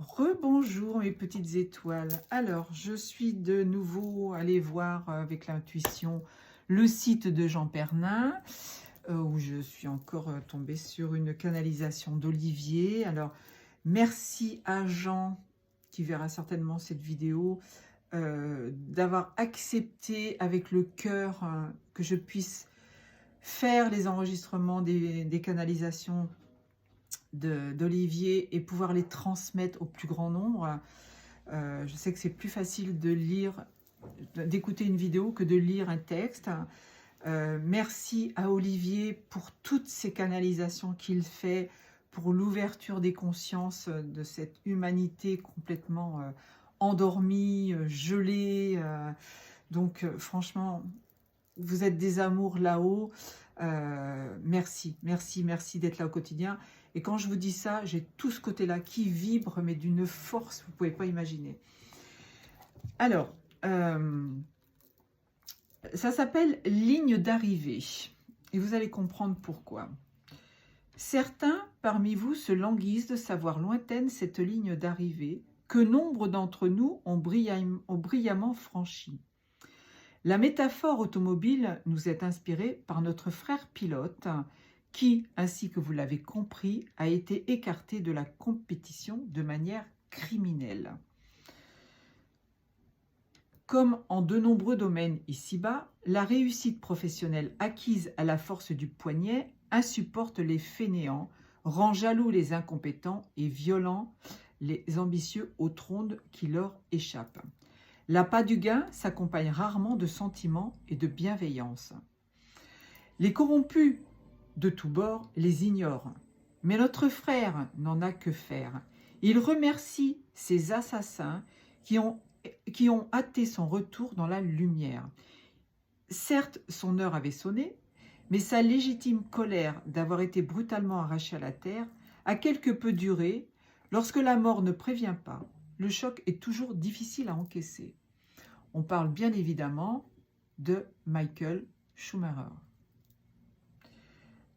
Rebonjour mes petites étoiles. Alors, je suis de nouveau allée voir avec l'intuition le site de Jean Pernin, où je suis encore tombée sur une canalisation d'Olivier. Alors, merci à Jean, qui verra certainement cette vidéo, d'avoir accepté avec le cœur que je puisse faire les enregistrements des canalisations d'Olivier et pouvoir les transmettre au plus grand nombre. Je sais que c'est plus facile de lire, d'écouter une vidéo que de lire un texte. Merci à Olivier pour toutes ces canalisations qu'il fait, pour l'ouverture des consciences de cette humanité complètement endormie, gelée. Donc franchement, vous êtes des amours là-haut. Merci, merci, merci d'être là au quotidien. Et quand je vous dis ça, j'ai tout ce côté-là qui vibre, mais d'une force, vous ne pouvez pas imaginer. Alors, ça s'appelle ligne d'arrivée. Et vous allez comprendre pourquoi. Certains parmi vous se languissent de savoir lointaine cette ligne d'arrivée que nombre d'entre nous ont brillamment franchie. La métaphore automobile nous est inspirée par notre frère pilote qui, ainsi que vous l'avez compris, a été écarté de la compétition de manière criminelle. Comme en de nombreux domaines ici-bas, la réussite professionnelle acquise à la force du poignet insupporte les fainéants, rend jaloux les incompétents et violents les ambitieux aux trondes qui leur échappent. L'appât du gain s'accompagne rarement de sentiments et de bienveillance. Les corrompus de tous bords les ignorent, mais notre frère n'en a que faire. Il remercie ces assassins qui ont hâté son retour dans la lumière. Certes, son heure avait sonné, mais sa légitime colère d'avoir été brutalement arraché à la terre a quelque peu duré. Lorsque la mort ne prévient pas, le choc est toujours difficile à encaisser. On parle bien évidemment de Michael Schumacher.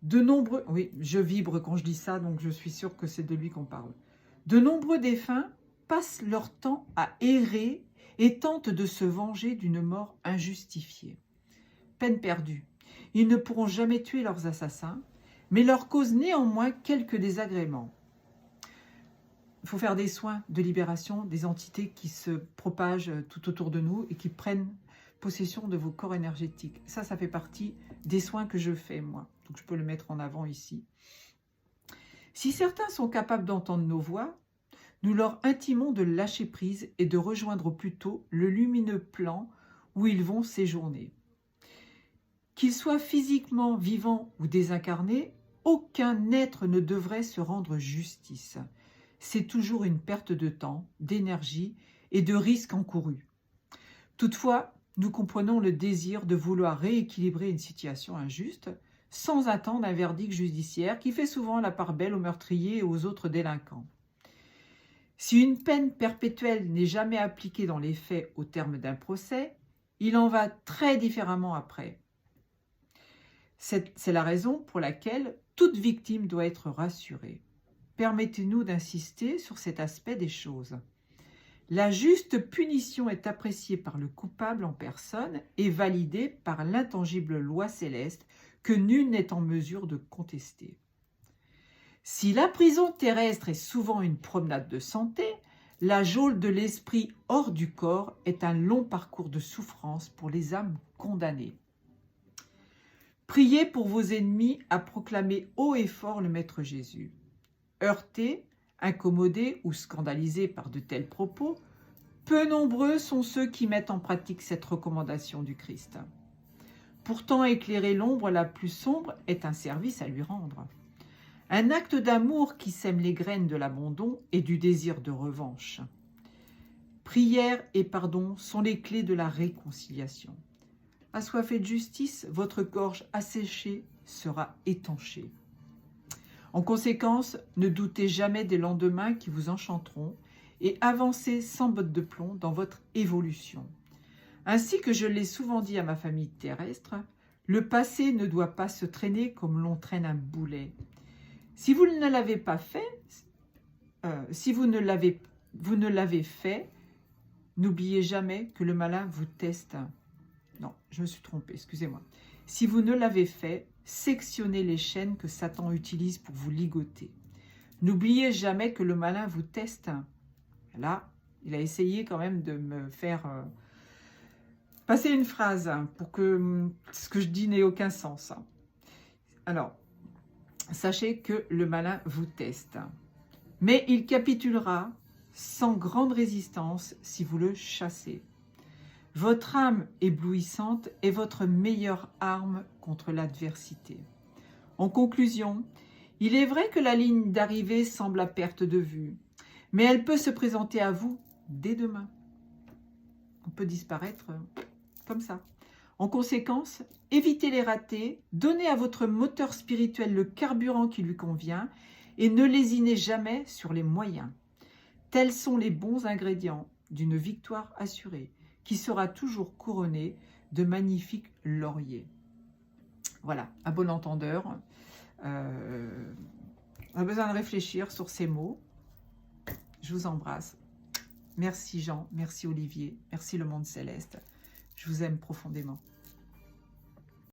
De nombreux... Oui, je vibre quand je dis ça, donc je suis sûre que c'est de lui qu'on parle. De nombreux défunts passent leur temps à errer et tentent de se venger d'une mort injustifiée. Peine perdue. Ils ne pourront jamais tuer leurs assassins, mais leur causent néanmoins quelques désagréments. Il faut faire des soins de libération des entités qui se propagent tout autour de nous et qui prennent possession de vos corps énergétiques. Ça fait partie des soins que je fais, moi. Donc, je peux le mettre en avant ici. Si certains sont capables d'entendre nos voix, nous leur intimons de lâcher prise et de rejoindre au plus tôt le lumineux plan où ils vont séjourner. Qu'ils soient physiquement vivants ou désincarnés, aucun être ne devrait se rendre justice. C'est toujours une perte de temps, d'énergie et de risques encourus. Toutefois, nous comprenons le désir de vouloir rééquilibrer une situation injuste sans attendre un verdict judiciaire qui fait souvent la part belle aux meurtriers et aux autres délinquants. Si une peine perpétuelle n'est jamais appliquée dans les faits au terme d'un procès, il en va très différemment après. C'est la raison pour laquelle toute victime doit être rassurée. Permettez-nous d'insister sur cet aspect des choses. La juste punition est appréciée par le coupable en personne et validée par l'intangible loi céleste que nul n'est en mesure de contester. Si la prison terrestre est souvent une promenade de santé, la geôle de l'esprit hors du corps est un long parcours de souffrance pour les âmes condamnées. Priez pour vos ennemis à proclamer haut et fort le Maître Jésus. Heurtés, incommodés ou scandalisés par de tels propos, peu nombreux sont ceux qui mettent en pratique cette recommandation du Christ. Pourtant, éclairer l'ombre la plus sombre est un service à lui rendre. Un acte d'amour qui sème les graines de l'abandon et du désir de revanche. Prière et pardon sont les clés de la réconciliation. Assoiffé de justice, votre gorge asséchée sera étanchée. En conséquence, ne doutez jamais des lendemains qui vous enchanteront et avancez sans botte de plomb dans votre évolution. Ainsi que je l'ai souvent dit à ma famille terrestre, le passé ne doit pas se traîner comme l'on traîne un boulet. Si vous ne l'avez pas fait, si vous ne l'avez vous ne l'avez fait, n'oubliez jamais que le malin vous teste. Non, je me suis trompée, excusez-moi. Si vous ne l'avez fait, sectionnez les chaînes que Satan utilise pour vous ligoter. N'oubliez jamais que le malin vous teste. Là, il a essayé quand même de me faire passer une phrase pour que ce que je dis n'ait aucun sens. Alors, sachez que le malin vous teste. Mais il capitulera sans grande résistance si vous le chassez. Votre âme éblouissante est votre meilleure arme contre l'adversité. En conclusion, il est vrai que la ligne d'arrivée semble à perte de vue, mais elle peut se présenter à vous dès demain. On peut disparaître comme ça. En conséquence, évitez les ratés, donnez à votre moteur spirituel le carburant qui lui convient et ne lésinez jamais sur les moyens. Tels sont les bons ingrédients d'une victoire assurée, qui sera toujours couronnée de magnifiques lauriers. Voilà, à bon entendeur, on a besoin de réfléchir sur ces mots. Je vous embrasse. Merci Jean, merci Olivier, merci le monde céleste. Je vous aime profondément.